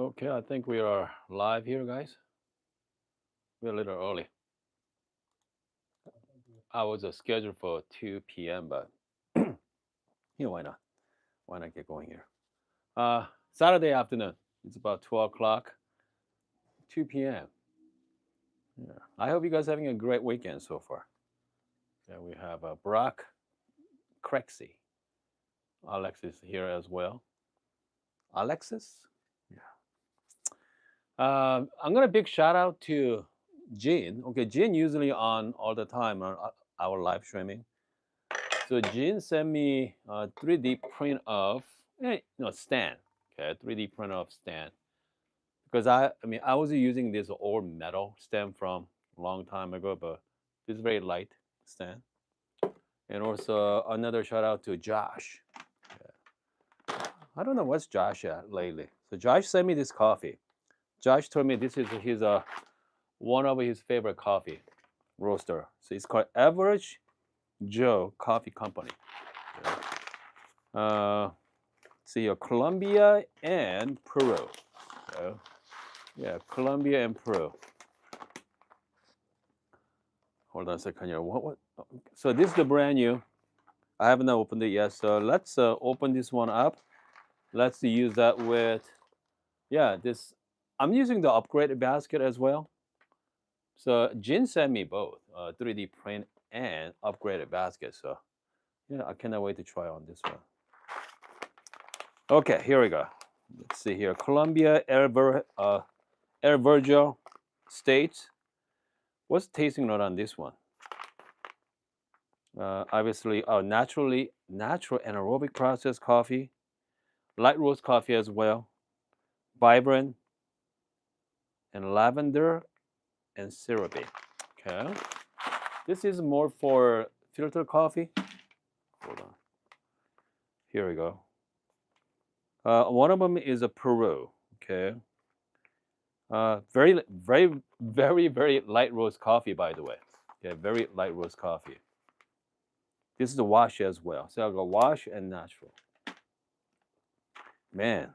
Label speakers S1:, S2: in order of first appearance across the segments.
S1: Okay, I think we are live here, guys. We're a little early. I was scheduled for 2 p.m., but why not? Why not get going here? Saturday afternoon. It's about 12 o'clock, 2 p.m. Yeah. I hope you guys having a great weekend so far. Yeah, we have Brock Crexy. Alexis here as well. Alexis? Yeah. I'm gonna big shout out to Jean. Okay, Jean usually on all the time on our live streaming. So Jean sent me a 3D print of stand. Okay, 3D print of stand because I was using this old metal stand from a long time ago, but this is very light stand. And also another shout out to Josh. I don't know what's Josh at lately. So Josh sent me this coffee. Josh told me this is his one of his favorite coffee roaster. So it's called Average Joe Coffee Company. Uh, see here, Colombia and Peru. So, yeah, Colombia and Peru. Hold on a second here. What? So this is the brand new. I haven't opened it yet. So let's open this one up. Let's use that with, yeah, this. I'm using the upgraded basket as well. So Jin sent me both 3D print and upgraded basket. So yeah, I cannot wait to try on this one. Okay, here we go. Let's see here. Colombia El Virgil States. What's the tasting note on this one? Obviously, natural anaerobic process coffee, light roast coffee as well, vibrant, and lavender and syrupy. Okay, this is more for filter coffee. Hold on. Here we go. One of them is a Peru. Okay. Very light roast coffee, by the way. Yeah, very light roast coffee. This is a wash as well. So I'll go wash and natural. Man,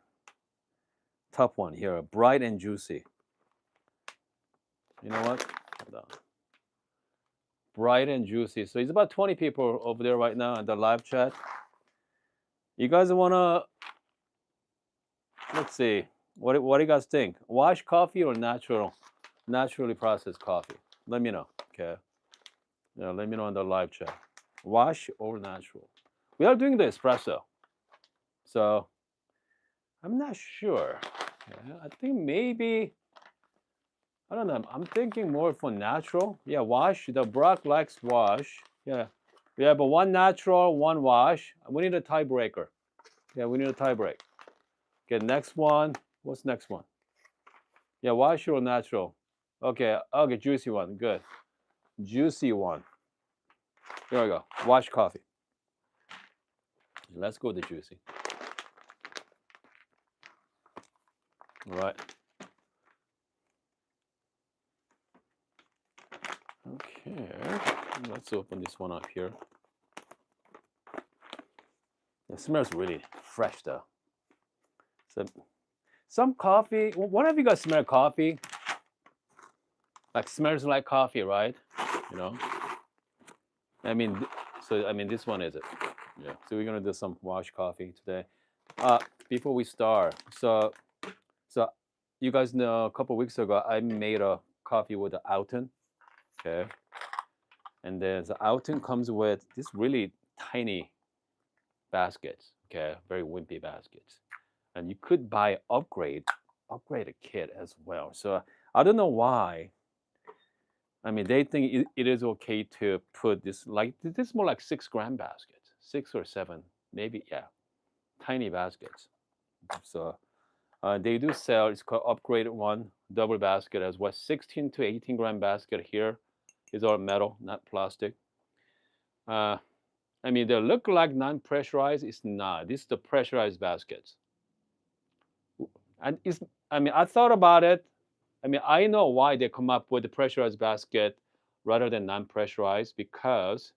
S1: tough one here. Bright and juicy. You know what? Hold on. Bright and juicy. So it's about 20 people over there right now in the live chat. You guys wanna? Let's see. What do you guys think? Wash coffee or naturally processed coffee? Let me know. Okay. Yeah, let me know in the live chat. Wash or natural? We are doing the espresso, so I'm not sure. Yeah, I think maybe I don't know. I'm thinking more for natural. Yeah, wash. The Brock likes wash. Yeah, we have a one natural, one wash. We need a tiebreaker. Yeah, we need a tiebreak. Okay, next one. What's next one? Yeah, wash or natural? Okay, okay, juicy one. Good, juicy one. Here we go. Wash coffee. Let's go with the juicy. All right. Okay, let's open this one up here. It smells really fresh though. So, some coffee. What have you guys smelled coffee? Like smells like coffee, right? You know. I mean, this one is it. Yeah. So we're gonna do some wash coffee today. Before we start, so you guys know a couple weeks ago I made a coffee with the Outin. Okay. And then the Outin comes with this really tiny baskets. Okay, very wimpy baskets. And you could buy upgrade a kit as well. So I don't know why. I mean, they think it is okay to put this like this is more like 6 gram baskets, 6 or 7, maybe yeah, tiny baskets. So they do sell. It's called upgraded one, double basket as well. 16 to 18 gram basket here is all metal, not plastic. Uh, I mean, they look like non-pressurized. It's not. This is the pressurized baskets. And it's, I mean, I thought about it. I mean, I know why they come up with the pressurized basket rather than non-pressurized because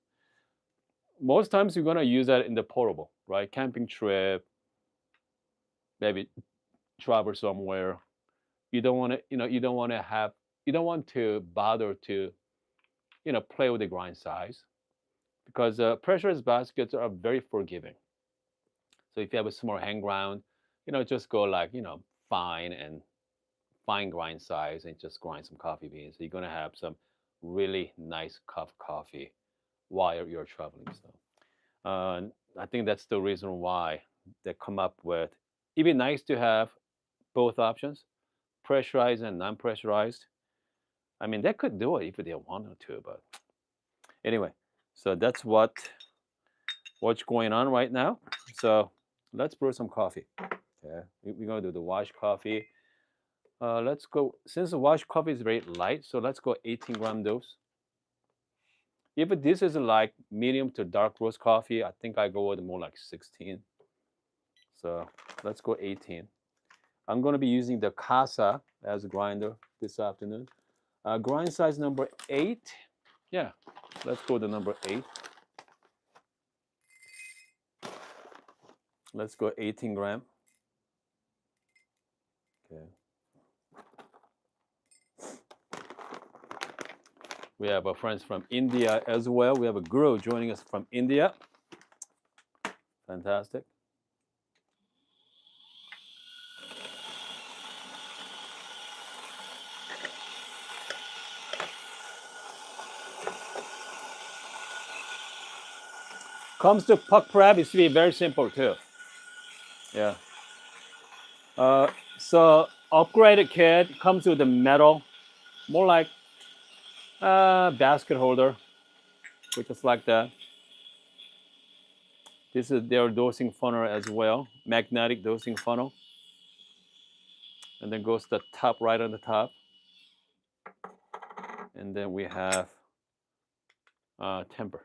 S1: most times you're gonna use that in the portable, right? Camping trip, maybe travel somewhere, you don't want to, you don't want to have, you don't want to bother to, play with the grind size because pressurized baskets are very forgiving. So if you have a small hand ground, just go like, fine and fine grind size and just grind some coffee beans. So you're gonna have some really nice cup of coffee while you're traveling. So I think that's the reason why they come up with. It'd be nice to have both options, pressurized and non-pressurized. I mean, they could do it if they wanted to, but anyway. So that's what's going on right now. So let's brew some coffee. Okay, we're gonna do the wash coffee. Let's go, since the wash coffee is very light, so let's go 18-gram dose. If this is like medium to dark roast coffee, I think I go with more like 16. So let's go 18. I'm going to be using the Casa as a grinder this afternoon. Grind size number 8. Yeah, let's go to number 8. Let's go 18 gram. Okay. We have our friends from India as well. We have a guru joining us from India. Fantastic. Comes to puck prep, it's to be very simple too. Yeah. So upgraded kit comes with a metal, more like basket holder, which is like that. This is their dosing funnel as well, magnetic dosing funnel. And then goes the top right on the top. And then we have temper.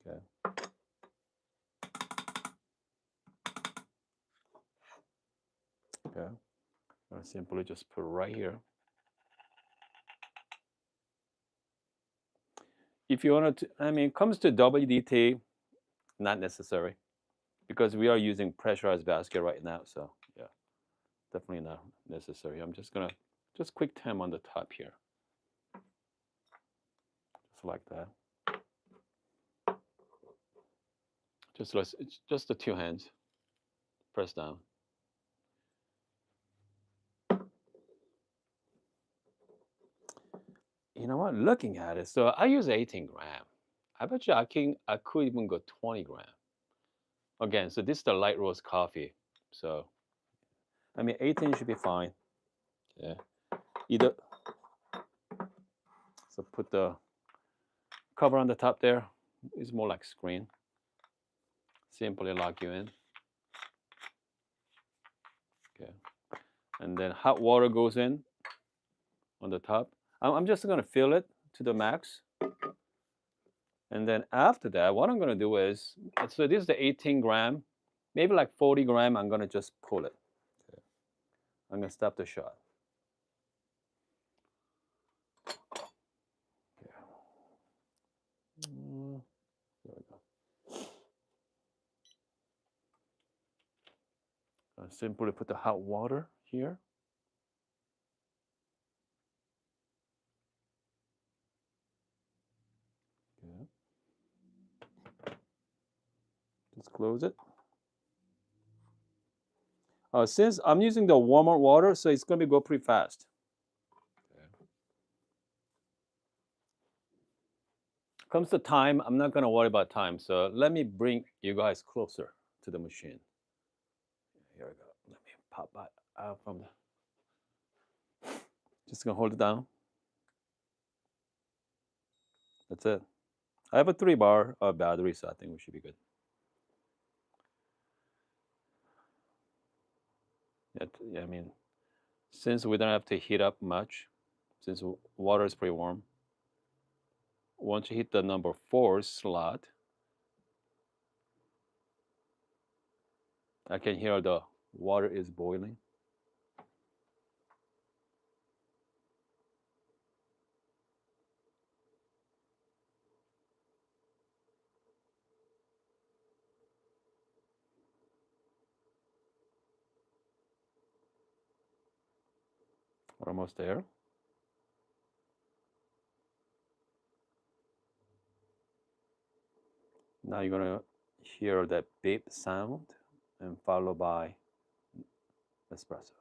S1: Okay. Okay. I simply just put it right here. If you want to, I mean, it comes to WDT, not necessary because we are using pressurized basket right now. So yeah, definitely not necessary. I'm just gonna just quick temp on the top here, just like that. Just the 2 hands, press down. You know what? Looking at it, so I use 18 gram. I bet you I could even go 20 gram. Again, so this is the light roast coffee. So I mean 18 should be fine. Yeah. Either so put the cover on the top there. It's more like screen. Simply lock you in. Okay. And then hot water goes in on the top. I'm just gonna fill it to the max. And then after that, what I'm gonna do is, so this is the 18 gram, maybe like 40 gram, I'm gonna just pull it. Okay. I'm gonna stop the shot. Okay. There we go. I simply put the hot water here. Okay. Just close it. Since I'm using the warmer water, so it's gonna go pretty fast. Okay. Comes to time, I'm not gonna worry about time. So let me bring you guys closer to the machine. Here we go. Let me pop out from the. Just gonna hold it down. That's it. I have a 3-bar battery, so I think we should be good. Yeah, I mean, since we don't have to heat up much, since water is pretty warm, once you hit the number 4 slot, I can hear the water is boiling. We're almost there. Now you're gonna hear that beep sound and followed by espresso.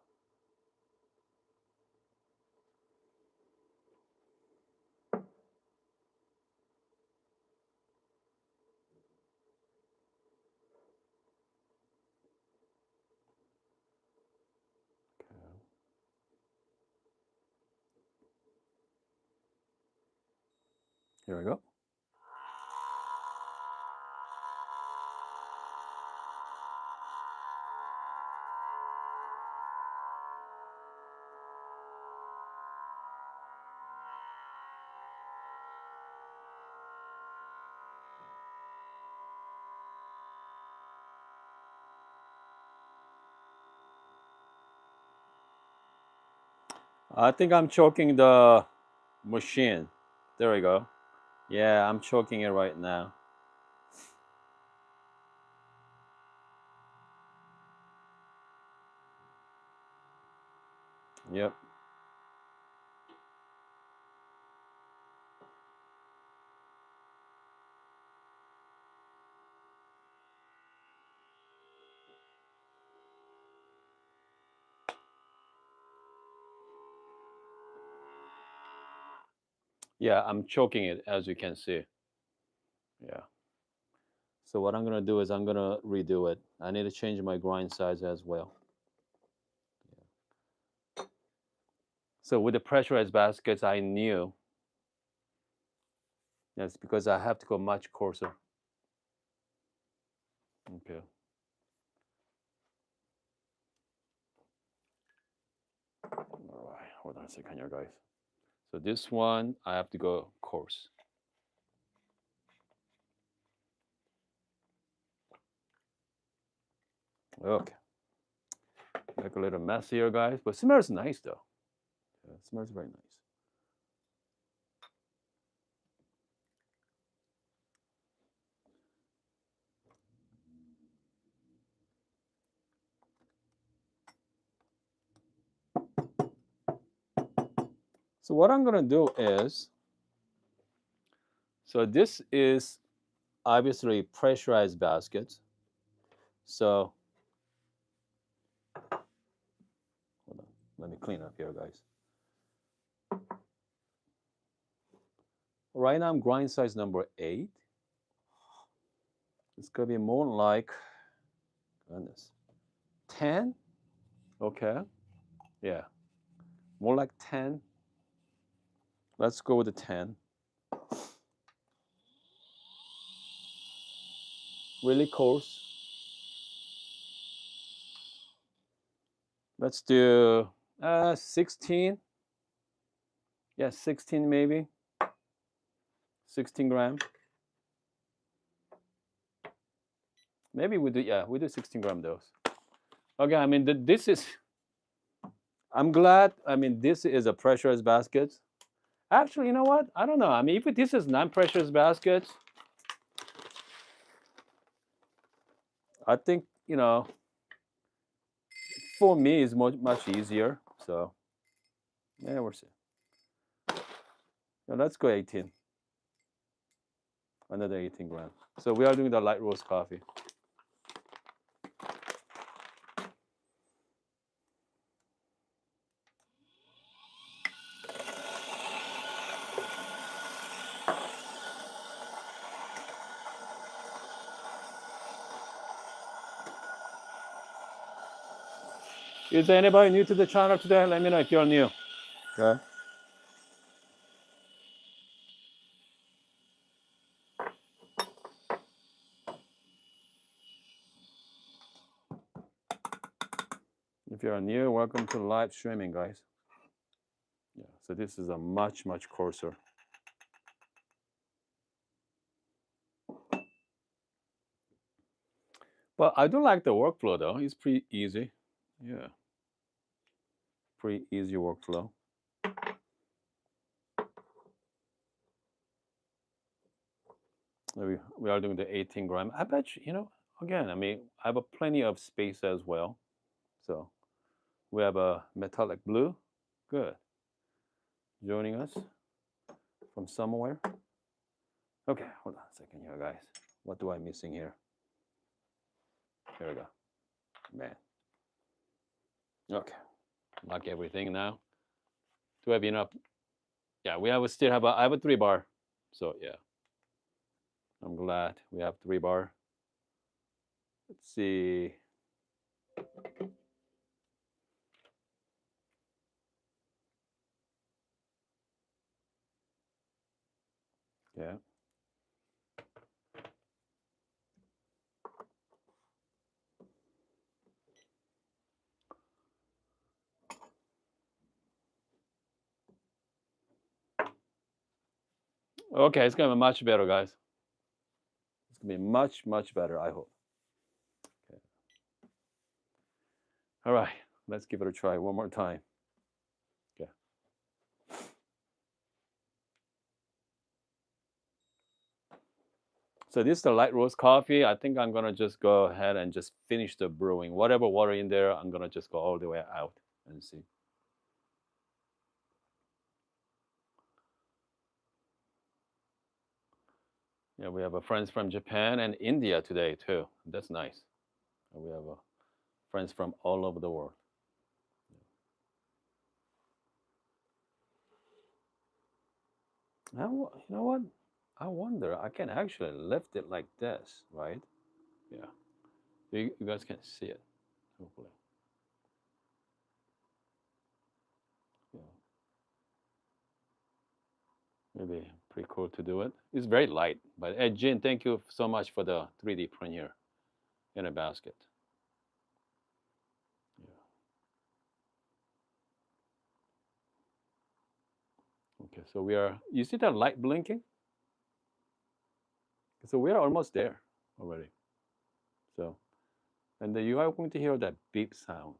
S1: Here we go. I think I'm choking the machine. There we go. Yeah, I'm choking it right now. Yep. Yeah, I'm choking it, as you can see. Yeah. So what I'm gonna do is I'm gonna redo it. I need to change my grind size as well. Yeah. So with the pressurized baskets, I knew that's because I have to go much coarser. Okay. All right. Hold on a second here, guys. So this one, I have to go coarse. Okay. Make a little mess here, guys, but smells nice though. Yeah, it smells very nice. So what I'm gonna do is, so this is obviously pressurized basket. So hold on, let me clean up here, guys. Right now I'm grind size number 8. It's gonna be more like, goodness, 10. Okay, yeah, more like 10. Let's go with the 10. Really coarse. Let's do 16. Yeah, 16 maybe. 16 gram. Maybe we do, yeah, we do 16 gram dose. Okay, I mean, this is, I'm glad, I mean, this is a pressurized basket. Actually, you know what? I don't know. I mean, if this is non-pressurized basket, I think, you know, for me, it's much easier. So, yeah, we'll see. Now let's go 18. Another 18 gram. So we are doing the light roast coffee. Is there anybody new to the channel today? Let me know if you're new. Okay. If you're new, welcome to live streaming, guys. Yeah, so this is a much coarser. But I do like the workflow though. It's pretty easy. Yeah. Pretty easy workflow. We are doing the 18 gram. I bet you know, again, I mean, I have plenty of space as well. So we have a metallic blue. Good. Joining us from somewhere. Okay, hold on a second here, guys. What do I missing here? Here we go. Man. Okay. Lock everything now. Do I have enough? Yeah, still have I have a 3-bar. So yeah. I'm glad we have 3-bar. Let's see. Yeah. Okay, it's gonna be much better, guys. It's gonna be much, much better, I hope. Okay. All right, let's give it a try one more time. Okay. So this is the light roast coffee. I think I'm gonna just go ahead and just finish the brewing. Whatever water in there, I'm gonna just go all the way out and see. Yeah, we have friends from Japan and India today too. That's nice. We have friends from all over the world. You know what? I wonder. I can actually lift it like this, right? Yeah. You guys can see it, hopefully. Yeah. Maybe pretty cool to do it. It's very light. But Jin, thank you so much for the 3D print here in a basket. Yeah. Okay, so you see that light blinking? So we are almost there already. So, and then you are going to hear that beep sound.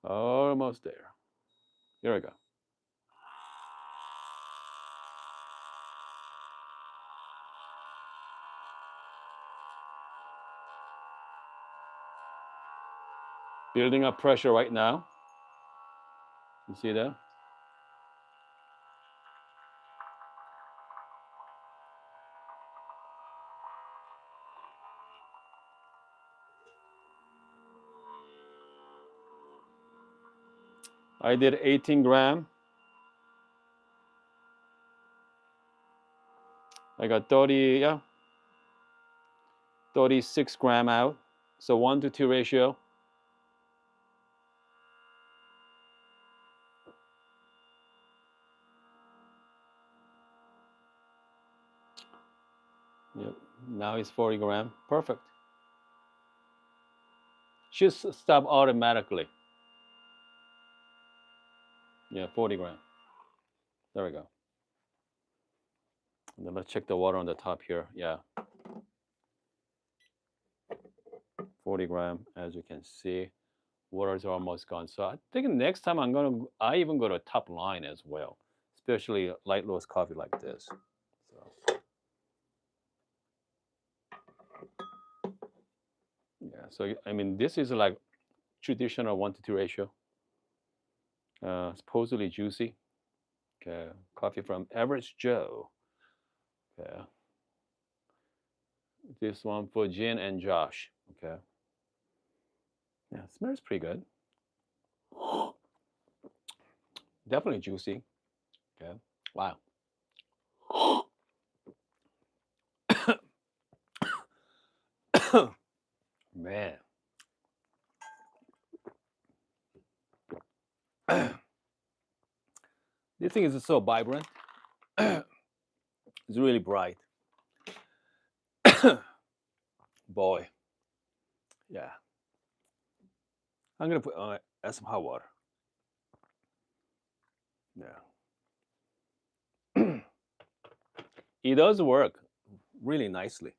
S1: Almost there. Here we go. Building up pressure right now. You see that? I did 18 gram. I got 30, yeah, 36 gram out. So 1-to-2 ratio. Yep. Now it's 40 gram. Perfect. Should stop automatically. Yeah, 40 gram. There we go. And then let's check the water on the top here. Yeah. 40 gram, as you can see. Waters are almost gone. So I think next time I even go to top line as well, especially light roast coffee like this. So yeah, so I mean this is like traditional 1-to-2 ratio. Supposedly juicy. Okay, coffee from Average Joe. Okay. This one for Jin and Josh. Okay. Yeah, smells pretty good. Definitely juicy. Okay. Wow. Man. This thing is so vibrant. It's really bright. Boy. Yeah. I'm gonna put add some hot water. Yeah. It does work really nicely.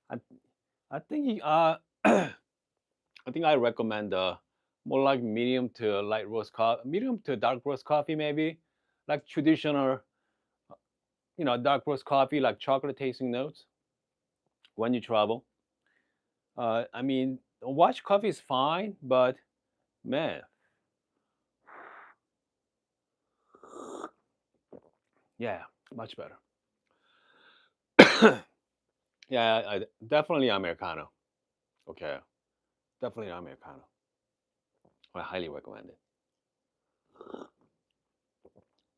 S1: I think I think I recommend more like medium to light roast coffee, medium to dark roast coffee maybe, like traditional dark roast coffee like chocolate tasting notes when you travel. I mean, watch coffee is fine, but man, yeah, much better. Yeah, definitely Americano. Okay, definitely Americano. I highly recommend it.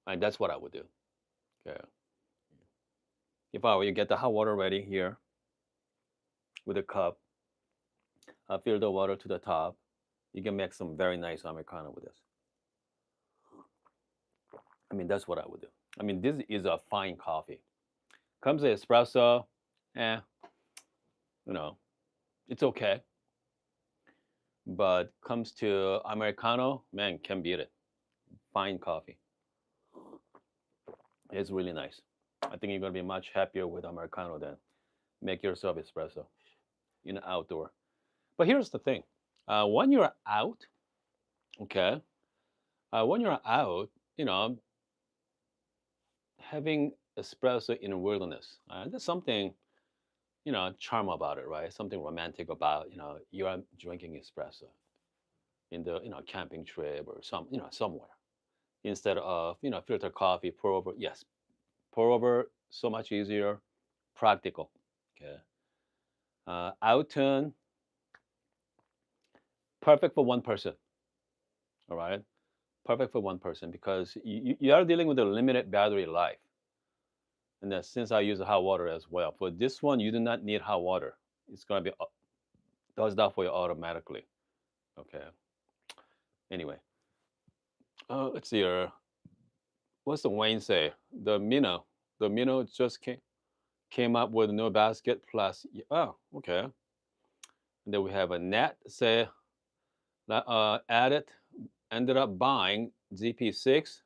S1: And that's what I would do. Okay, if I were you, get the hot water ready here with a cup. Fill the water to the top. You can make some very nice Americano with this. I mean, that's what I would do. I mean, this is a fine coffee. Comes to espresso, eh, you know, it's okay. But comes to Americano, man, can't beat it. Fine coffee. It's really nice. I think you're gonna be much happier with Americano than make yourself espresso in an outdoor. But here's the thing: when you're out, okay, when you're out, having espresso in a wilderness, there's something charm about it, right? Something romantic about you're drinking espresso in the camping trip or somewhere instead of filter coffee pour over. Yes, pour over so much easier, practical. Okay, Outin perfect for one person. All right, perfect for one person because you are dealing with a limited battery life. And then since I use hot water as well, for this one you do not need hot water. It's gonna be does that for you automatically. Okay. Anyway, let's see here. What's the Wayne say? The Mino just came up with no basket plus. Oh, okay. And then we have a net say that added ended up buying ZP6.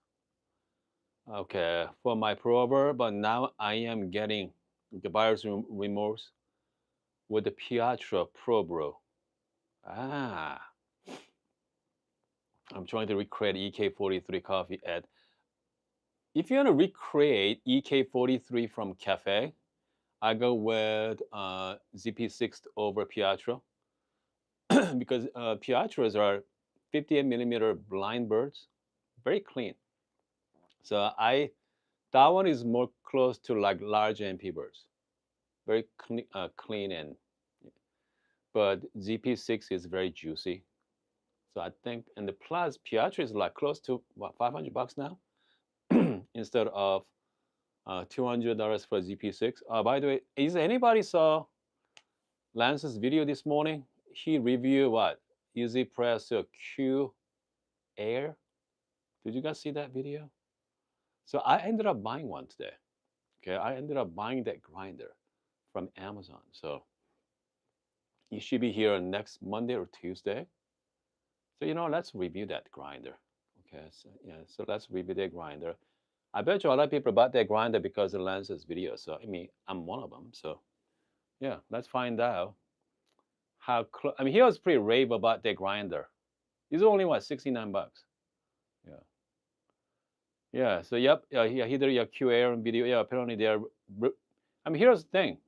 S1: Okay, for my prover, but now I am getting the buyer's remorse with the Piatra Pro Bro. Ah, I'm trying to recreate EK43 coffee ad. If you want to recreate EK43 from Cafe, I go with ZP6 over Piatra because Piatras are 58 millimeter blind birds, very clean. So that one is more close to like large MP birds, very clean and. But ZP6 is very juicy. So I think, and the plus Piatra is like close to what $500 now, instead of $200 for ZP6. By the way, is anybody saw Lance's video this morning? He reviewed what Espresso Q Air. Did you guys see that video? So I ended up buying one today. Okay, I ended up buying that grinder from Amazon. So it should be here next Monday or Tuesday. So let's review that grinder. Okay, so yeah, so let's review that grinder. I bet you a lot of people bought that grinder because of Lance's video. So I mean, I'm one of them. So yeah, let's find out how close. I mean, he was pretty rave about that grinder. It's only what $69. Yeah, yeah. So yep, yeah, he did a QA video. Yeah, apparently they're. I mean, here's the thing.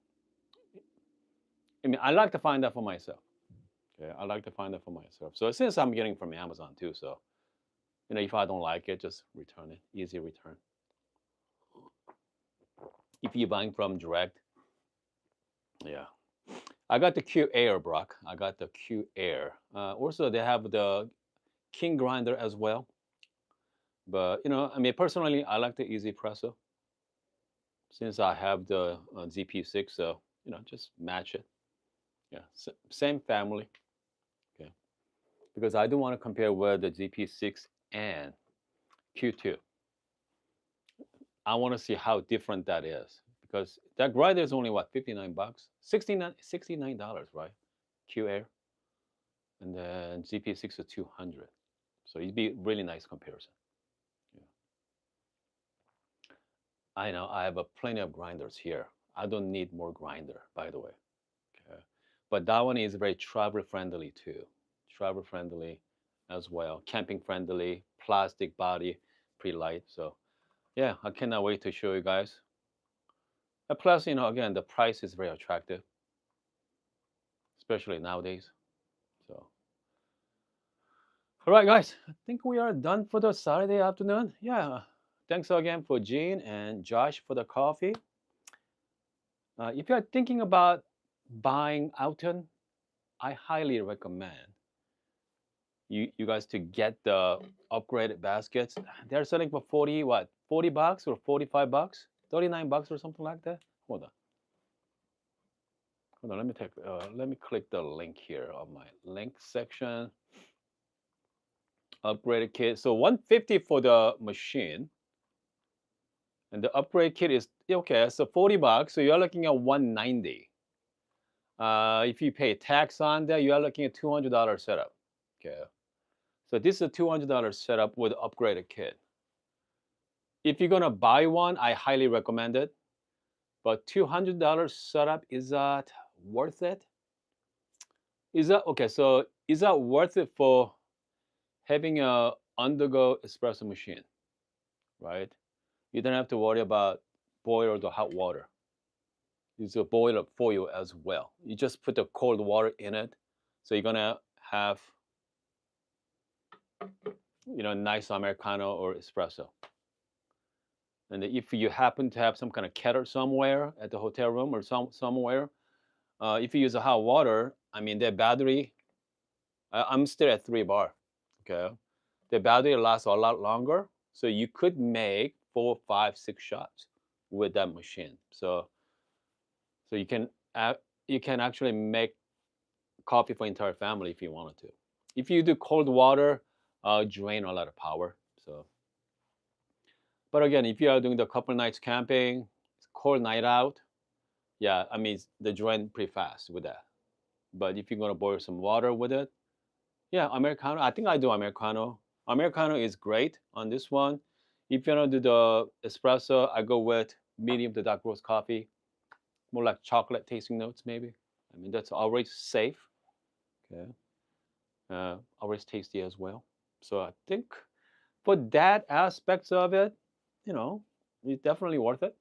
S1: I mean, I like to find out for myself. Okay, I like to find out for myself. So since I'm getting from Amazon too, so if I don't like it, just return it. Easy return. If you're buying from direct, yeah. I got the Q Air, Brock. I got the Q Air. Also, they have the King grinder as well. But I mean, personally, I like the Easy Presso since I have the ZP6. So just match it. Yeah, same family. Okay, because I do want to compare with the ZP6 and Q2. I want to see how different that is because that grinder is only what $59, $69, right? Q Air, and then ZP6 is 200. So it'd be really nice comparison. Yeah. I know I have plenty of grinders here. I don't need more grinder, by the way. Okay. But that one is very travel friendly too. Travel friendly as well. Camping friendly, plastic body, pretty light. So yeah, I cannot wait to show you guys. Plus, again, the price is very attractive, especially nowadays. So, all right, guys, I think we are done for the Saturday afternoon. Yeah, thanks again for Gene and Josh for the coffee. If you are thinking about buying Outin, I highly recommend you guys to get the upgraded baskets. They're selling for 40 bucks or 45 bucks, 39 bucks or something like that. Hold on. Hold on, let me click the link here on my link section. Upgraded kit. So 150 for the machine. And the upgrade kit is okay, so 40 bucks. So you're looking at 190. If you pay tax on that, you are looking at $200 setup. Okay. So this is a $200 setup with upgraded kit. If you're gonna buy one, I highly recommend it. But $200 setup, is that worth it? Is that okay? So is that worth it for having a undergo espresso machine, right? You don't have to worry about boil the hot water. It's a boiler for you as well. You just put the cold water in it, so you're gonna have nice Americano or espresso. And if you happen to have some kind of kettle somewhere at the hotel room or somewhere, if you use a hot water, I mean their battery. I'm still at 3 bar. Okay, the battery lasts a lot longer, so you could make 4, 5, 6 shots with that machine. So you can actually make coffee for entire family if you wanted to. If you do cold water, drain a lot of power. So, but again, if you are doing the couple nights camping, cold night out, yeah, I mean the drain pretty fast with that. But if you're gonna boil some water with it, yeah, Americano. I think I do Americano. Americano is great on this one. If you want to do the espresso, I go with medium to dark roast coffee, more like chocolate tasting notes maybe. I mean that's always safe. Okay, always tasty as well. So I think for that aspects of it, you know, it's definitely worth it.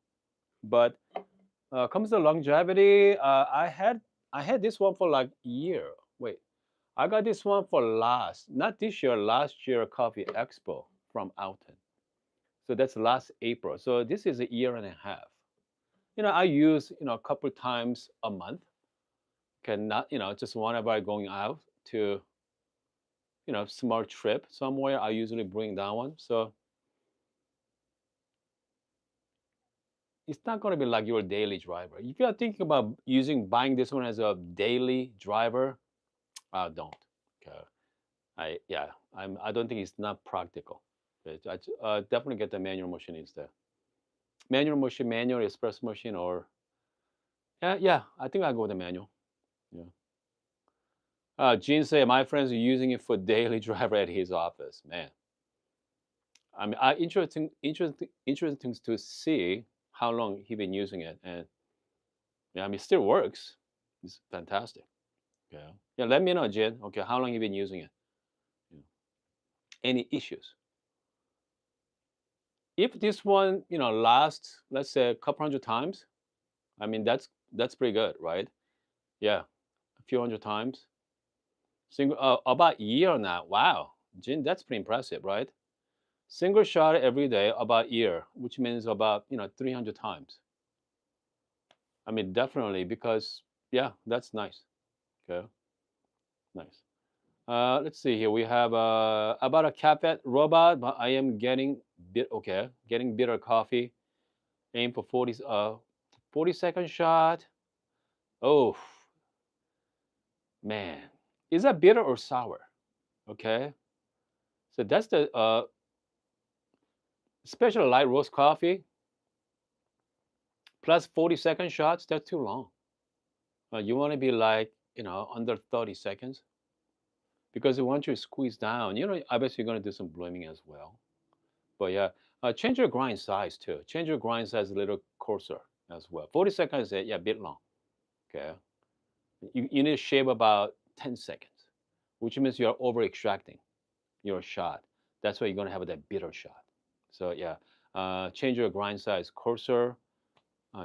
S1: But comes to longevity, I had this one for like a year. Wait, I got this one for not this year, last year Coffee Expo from Outin. So that's last April. So this is a year and a half. I use a couple times a month. Cannot just whenever I going out to small trip somewhere, I usually bring that one. So it's not going to be like your daily driver. If you are thinking about buying this one as a daily driver, don't. Okay. I don't think it's not practical. Okay, definitely get the manual machine instead. Manual espresso machine, or yeah. I think I go with the manual. Yeah. Gene say my friends are using it for daily driver at his office. Man, I mean, interesting to see how long he been using it, and yeah, I mean, it still works. It's fantastic. Yeah. Yeah. Let me know, Jen. Okay, how long you been using it? Yeah. Any issues? If this one, lasts, let's say a couple hundred times, I mean that's pretty good, right? Yeah, a few hundred times. Single about a year now. Wow, Jin, that's pretty impressive, right? Single shot every day, about a year, which means about 300 times. I mean, definitely because yeah, that's nice. Okay, nice. Let's see here. We have about a cafe robot, but I am getting bitter coffee. Aim for 40-second shot. Oh man, is that bitter or sour? Okay, so that's the special light roast coffee plus 40-second shots. That's too long. You want to be like under 30 seconds because once you squeeze down, I bet you're gonna do some blooming as well. But yeah, change your grind size too. Change your grind size a little coarser as well. 40 seconds is a bit long. Okay, you need to shave about 10 seconds, which means you're over extracting your shot. That's why you're gonna have that bitter shot. So yeah, change your grind size coarser.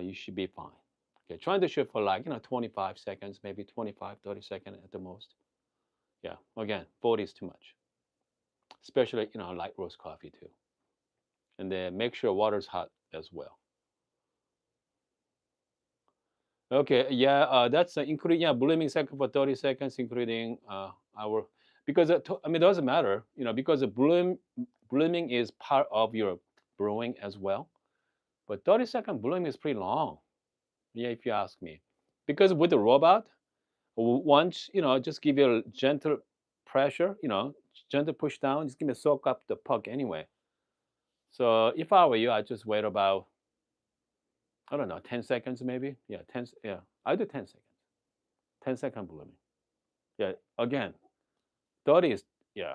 S1: you should be fine. Okay, trying to shoot for like 25 seconds, maybe 25, 30 seconds at the most. Yeah, again, 40 is too much, especially light roast coffee too. And then make sure water's hot as well. Okay, yeah, that's including blooming second for 30 seconds, including our because I mean it doesn't matter, because the blooming is part of your brewing as well. But 30-second blooming is pretty long, yeah, if you ask me, because with the robot, once just give you a gentle pressure, gentle push down, just give me soak up the puck anyway. So if I were you, I'd just wait about I don't know 10 seconds maybe. Yeah, 10. Yeah, I do 10 seconds. 10-second blooming. Yeah, again, 30 is, yeah.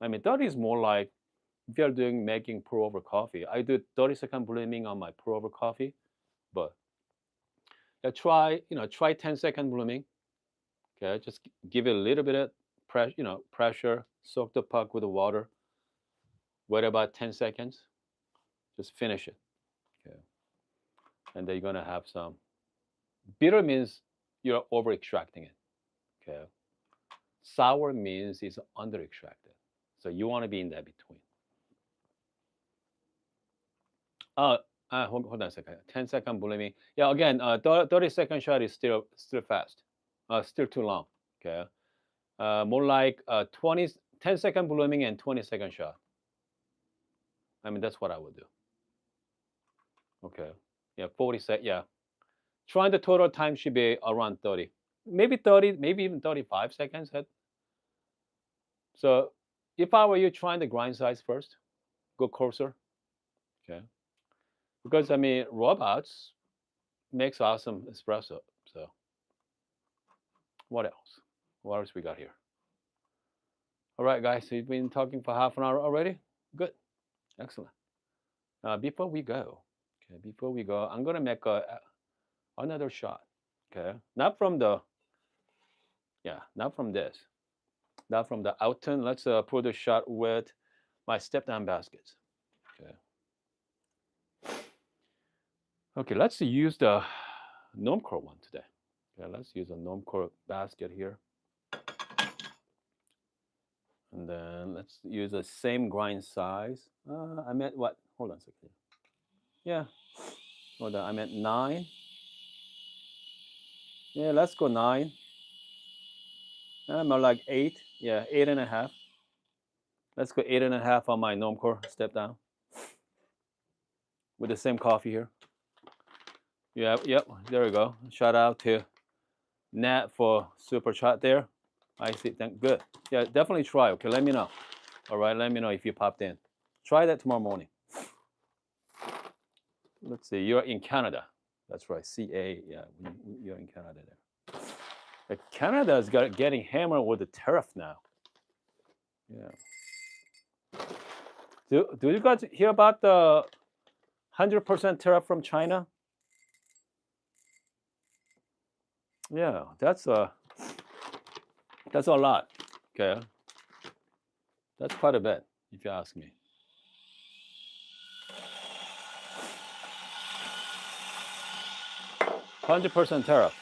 S1: I mean, 30 is more like if you're doing making pour over coffee. I do 30-second blooming on my pour over coffee, but yeah, try 10-second blooming. Okay, just give it a little bit of pressure, soak the puck with the water, wait about 10 seconds, just finish it. Okay, and then you're gonna have some bitter means you're over extracting it. Okay, sour means it's under extracted. So you want to be in that between. Uh, hold on a second. 10-second blooming. Yeah, again, 30-second shot is still fast. Still too long. Okay. More like 10-second blooming and 20-second shot. I mean, that's what I would do. Okay. Yeah, 40 sec. Yeah. Trying the total time should be around 30. Maybe 30, maybe even 35 seconds. So if I were you, trying the grind size first, go coarser. Okay. Because I mean, robots makes awesome espresso. So what else? What else we got here? All right, guys. So you've been talking for half an hour already. Good. Excellent. Before we go, okay. Before we go, I'm gonna make another shot. Okay. Not from the. Yeah. Not from this. Not from the Outin. Let's put the shot with my step down baskets. Okay. Okay. Let's use the Normcore one today. Okay. Let's use a Normcore basket here. And then let's use the same grind size. I meant what? Hold on a second. Yeah. Hold on. I meant 9. Yeah, let's go 9. I'm like 8. Yeah, 8.5. Let's go 8.5 on my Normcore step down. With the same coffee here. Yeah, yep. There we go. Shout out to Nat for super chat there. I see. Thank good. Yeah, definitely try. Okay, let me know. All right, let me know if you popped in. Try that tomorrow morning. Let's see. You're in Canada. That's right. CA. Yeah, you're in Canada there. Canada is getting hammered with the tariff now. Yeah. Do you guys hear about the 100% tariff from China? Yeah, that's a lot. Okay, that's quite a bit if you ask me. $100 tariff.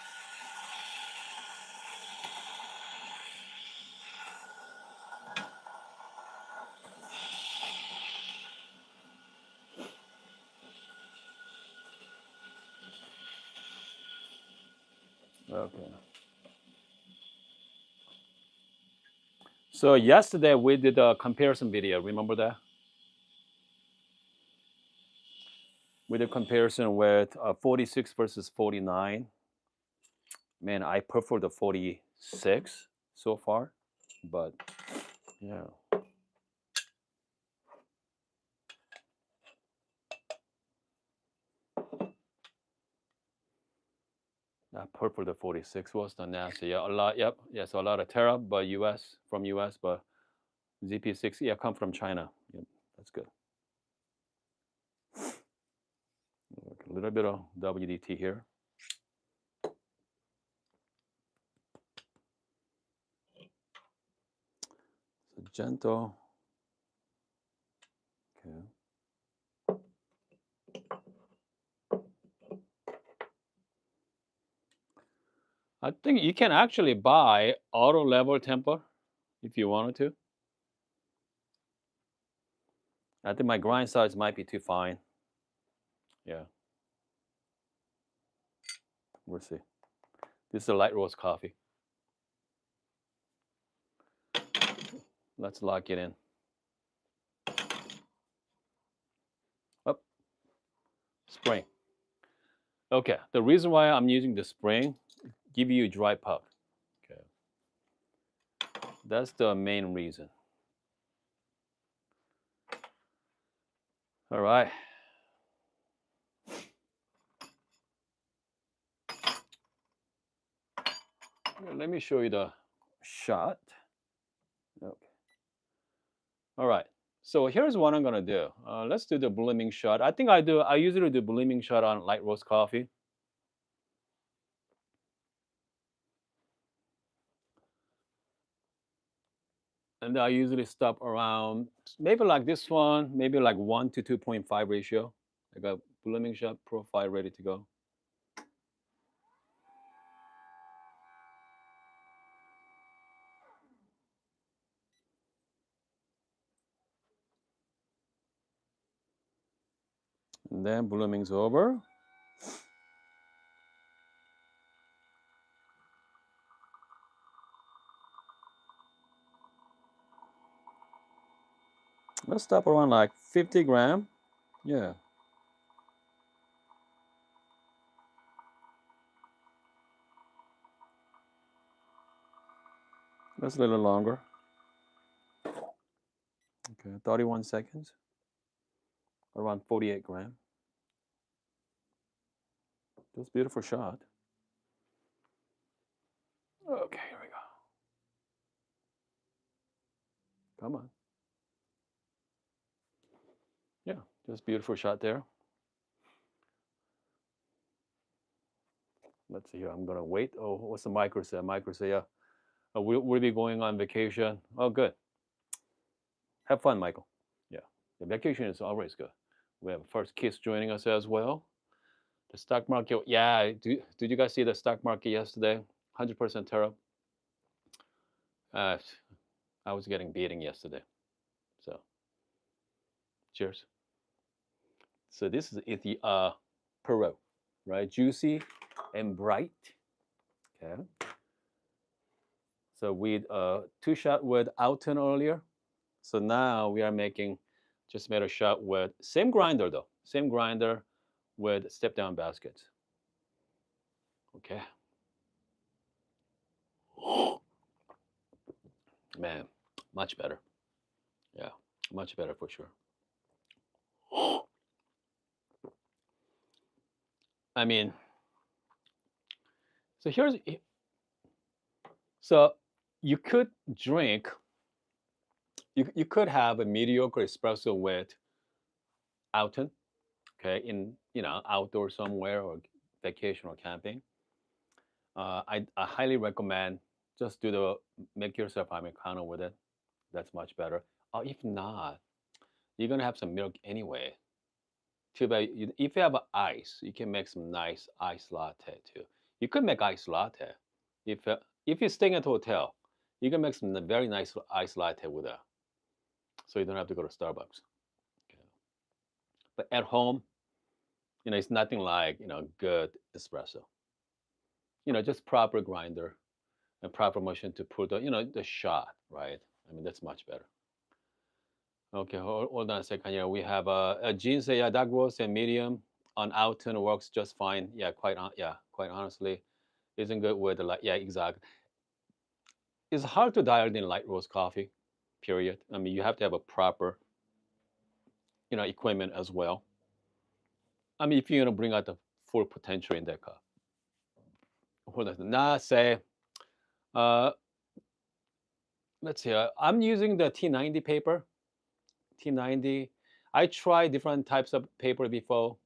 S1: Okay. So yesterday we did a comparison video. Remember that? We did a comparison with 46 versus 49. Man, I prefer the 46 so far, but yeah. I prefer the 46 was the nasty. Yeah, a lot. Yep. Yeah, so a lot of tariff, but from US, but ZP6, yeah, come from China. Yep, that's good. A little bit of WDT here. So gentle. Okay. I think you can actually buy auto level temper if you wanted to. I think my grind size might be too fine. Yeah, we'll see. This is a light roast coffee. Let's lock it in. Up, spring. Okay, the reason why I'm using the spring, give you a dry puff. Okay, that's the main reason. All right. Let me show you the shot. Okay. All right. So here's what I'm gonna do. Let's do the blooming shot. I think I usually do blooming shot on light roast coffee. And I usually stop around maybe like this one, maybe like 1 to 2.5 ratio. I got blooming shot profile ready to go. And then blooming's over. Let's stop around like 50 gram. Yeah. That's a little longer. Okay, 31 seconds. Around 48 gram. Just beautiful shot. Okay, here we go. Come on. Yeah, just beautiful shot there. Let's see here. I'm gonna wait. Oh, what's the micro say? Micro say, yeah. We'll be going on vacation. Oh, good. Have fun, Michael. Yeah, the vacation is always good. We have First Kiss joining us as well. The stock market, yeah. Did you guys see the stock market yesterday? 100% tear up. I was getting beating yesterday. So, cheers. So this is the Pearl, right? Juicy and bright. Okay. So we two shot with Outin earlier. So now we are making just made a shot with same grinder though, same grinder with step down baskets. Okay. Man, much better. Yeah, much better for sure. I mean, so here's so you could drink, you could have a mediocre espresso with Outin, okay, in outdoor somewhere or vacation or camping. I highly recommend just do the make yourself Americano with it. That's much better. Or if not, you're gonna have some milk anyway. Too bad. If you have ice, you can make some nice ice latte too. You could make ice latte. If you're staying at a hotel, you can make some very nice ice latte with that, so you don't have to go to Starbucks. Okay. But at home, it's nothing like good espresso. Just proper grinder and proper motion to put the shot right. I mean that's much better. Okay, hold on a second here. We have a jeans, yeah, dark roast and medium on Outon works just fine. Yeah, quite honestly, isn't good with the light. Yeah, exactly. It's hard to dial in light roast coffee. Period. I mean, you have to have a proper, equipment as well. I mean, if you bring out the full potential in that cup. Hold on. Now say, uh, let's see. I'm using the T90 paper. T90. I tried different types of paper before.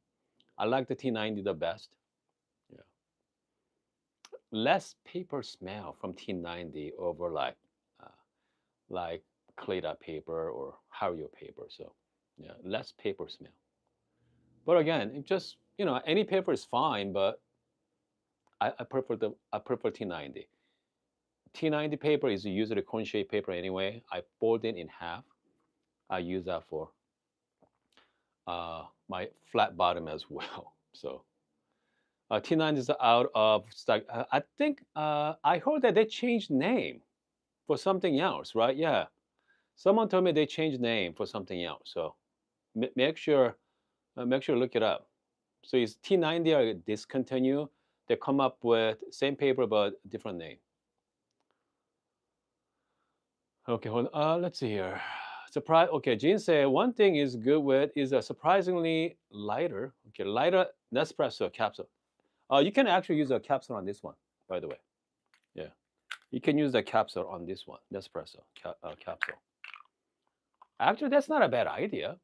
S1: I like the T90 the best. Yeah. Less paper smell from T90 over like Cleda paper or Hario paper. So yeah, less paper smell. But again, it just any paper is fine, but I prefer T90. T90 paper is usually cone shaped paper anyway. I fold it in half. I use that for my flat bottom as well. So T90 is out of stock. I think I heard that they changed name for something else, right? Yeah, someone told me they changed name for something else. So make sure look it up. So it's T90 are discontinued. They come up with same paper but different name. Okay, hold on. Let's see here. Surprise. Okay, Gene said one thing is good with is a surprisingly lighter. Okay, lighter Nespresso capsule. You can actually use a capsule on this one, by the way. Yeah, you can use the capsule on this one, Nespresso capsule. Actually, that's not a bad idea.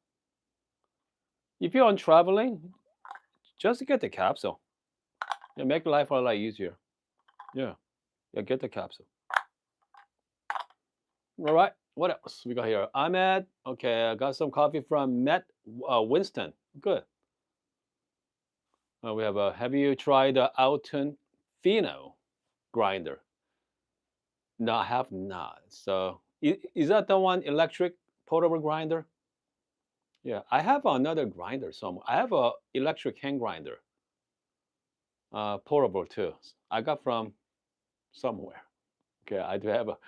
S1: If you're on traveling, just get the capsule. Make life a lot easier. Yeah, get the capsule. All right, what else we got here? Ahmed. Okay, I got some coffee from Matt Winston. Good. We have a. Have you tried the Outin Fino grinder? No, I have not. So is that the one electric portable grinder? Yeah, I have another grinder somewhere. I have a electric hand grinder, portable too. I got from somewhere. Okay, I do have a.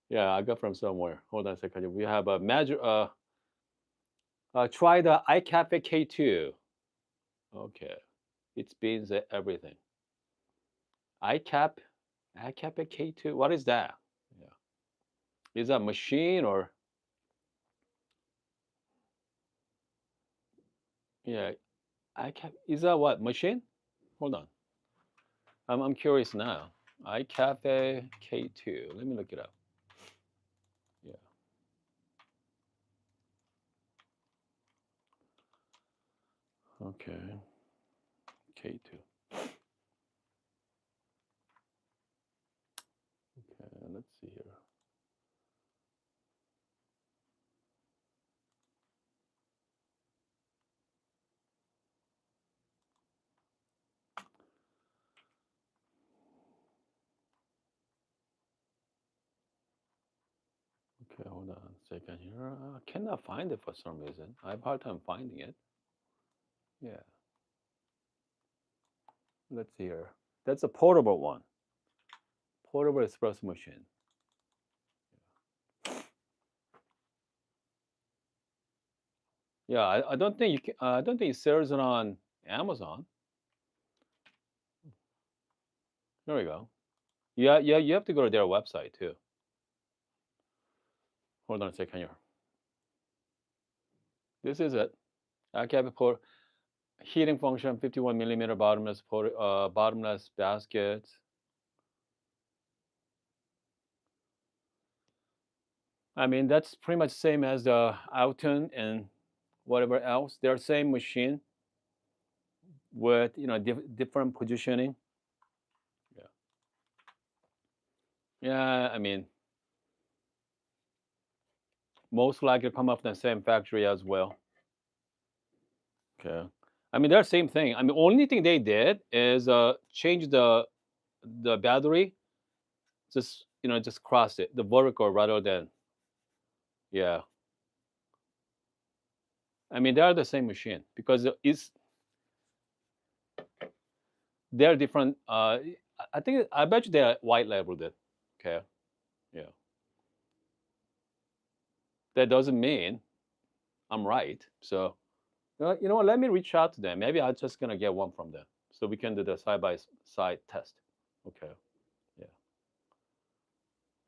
S1: Yeah, I got from somewhere. Hold on a second. We have a magic. Try the iCafe K2. Okay, it beans everything. iCap, iCafe K2. What is that? Yeah, is that machine or yeah? iCap is that what machine? Hold on. I'm curious now. iCafe K2. Let me look it up. Yeah. Okay. K2. Okay, let's see here. Okay, hold on a second here. I cannot find it for some reason. I have a hard time finding it. Yeah. Let's see here. That's a portable one. Portable espresso machine. Yeah, I don't think you can, I don't think it sells it on Amazon. There we go. Yeah, yeah, you have to go to their website too. Hold on a second here. This is it. I can put heating function, 51 millimeter bottomless basket. I mean, that's pretty much same as the Outin and whatever else. They're same machine with different positioning. Yeah. Yeah, I mean, most likely come up from the same factory as well. Okay. I mean, they're same thing. I mean, only thing they did is change the battery, just cross it, the vertical rather than yeah. I mean, they are the same machine because they're different. I think I bet you they're white labeled it. Okay. Yeah. That doesn't mean I'm right. So you know what? Let me reach out to them. Maybe I'm just gonna get one from them so we can do the side by side test. Okay. Yeah.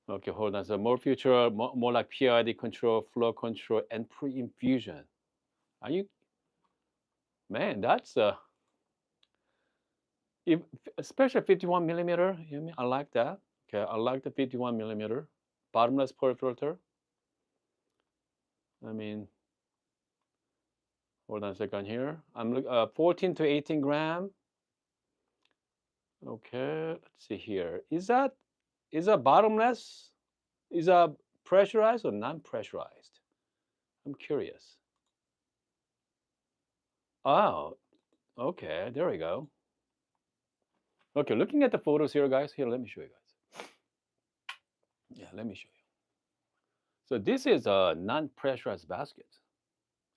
S1: Okay. Hold on. So more future, more like PID control, flow control, and pre-infusion. Are you man? That's if, especially 51 millimeter. You mean I like that. Okay. I like the 51 millimeter bottomless pore filter. I mean, hold on a second here. I'm looking 14 to 18 gram. Okay, let's see here. Is that bottomless? Is that pressurized or non-pressurized? I'm curious. Oh, okay. There we go. Okay, looking at the photos here, guys. Here, let me show you guys. Yeah, let me show you. So this is a non-pressurized basket,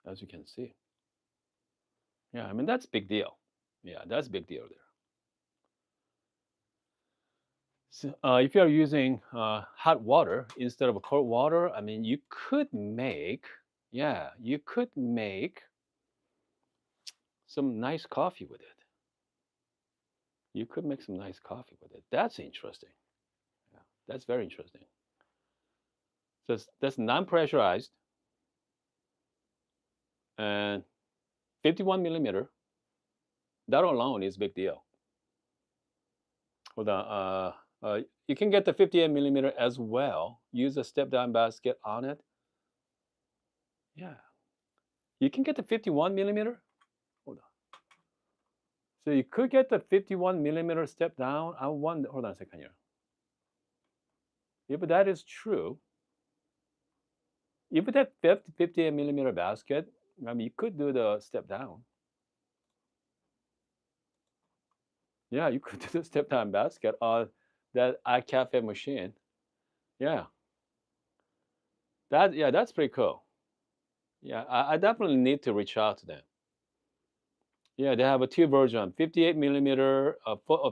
S1: as you can see. Yeah, I mean that's big deal. Yeah, that's big deal there. So, if you are using hot water instead of cold water, I mean you could make, yeah, you could make some nice coffee with it. You could make some nice coffee with it. That's interesting. Yeah, that's very interesting. So that's non-pressurized and 51 millimeter. That alone is a big deal. Hold on. You can get the 58 millimeter as well. Use a step down basket on it. Yeah. You can get the 51 millimeter. Hold on. So you could get the 51 millimeter step down. I wonder. Hold on a second here. If that is true, if that 58 millimeter basket, I mean, you could do the step down. Yeah, you could do the step down basket on that iCafe machine. Yeah, that's pretty cool. Yeah, I definitely need to reach out to them. Yeah, they have a two version, 58 millimeter,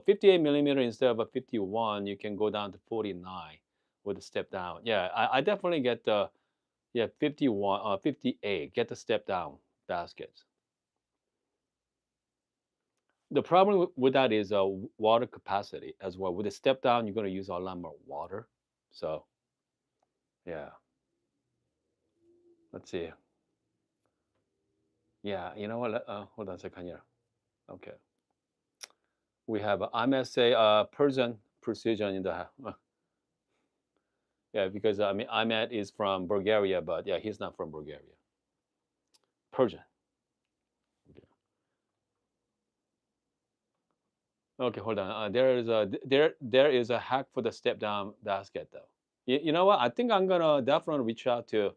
S1: 58 millimeter instead of a 51. You can go down to 49 with a step down. Yeah, I definitely get the 51, 58. Get the step down baskets. The problem with that is water capacity as well. With the step down, you're going to use a lot more water. So yeah, let's see. Yeah, you know what? Hold on a second here. Okay, we have MSA Persian precision in the yeah, because I mean Ahmed is from Bulgaria, but yeah, he's not from Bulgaria. Persian. Okay, okay, hold on. There is a hack for the step down basket though. You know what? I think I'm gonna definitely reach out to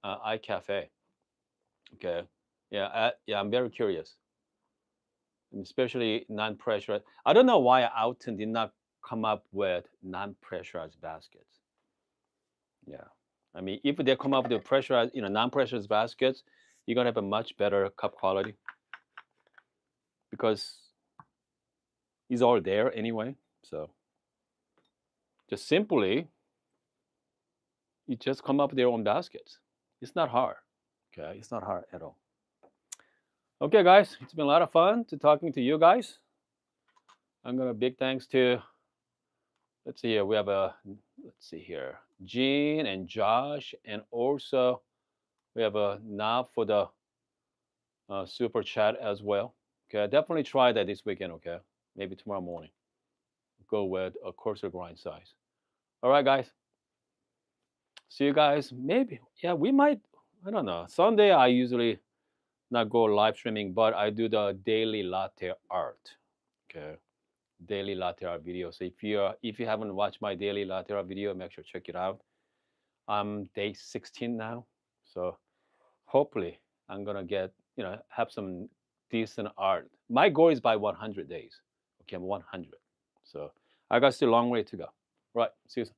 S1: iCafe. Okay. Yeah, yeah, I'm very curious, and especially non-pressurized. I don't know why Outin did not come up with non-pressurized baskets. Yeah, I mean, if they come up with pressurized, non-pressurized baskets, you're gonna have a much better cup quality because it's all there anyway. So just simply, you just come up with your own baskets. It's not hard. Okay, it's not hard at all. Okay, guys, it's been a lot of fun to talking to you guys. I'm gonna big thanks to, let's see here, we have let's see here, Gene and Josh, and also we have a Nav for the super chat as well. Okay, definitely try that this weekend. Okay, maybe tomorrow morning. Go with a coarser grind size. All right, guys. See you guys. Maybe, yeah, we might. I don't know. Sunday I usually not go live streaming, but I do the daily latte art. Okay, daily latte art video. So if you haven't watched my daily latte art video, make sure to check it out. I'm day 16 now, so hopefully I'm gonna get have some decent art. My goal is by 100 days. Okay, I'm 100, so I got still a long way to go. Right, see you soon.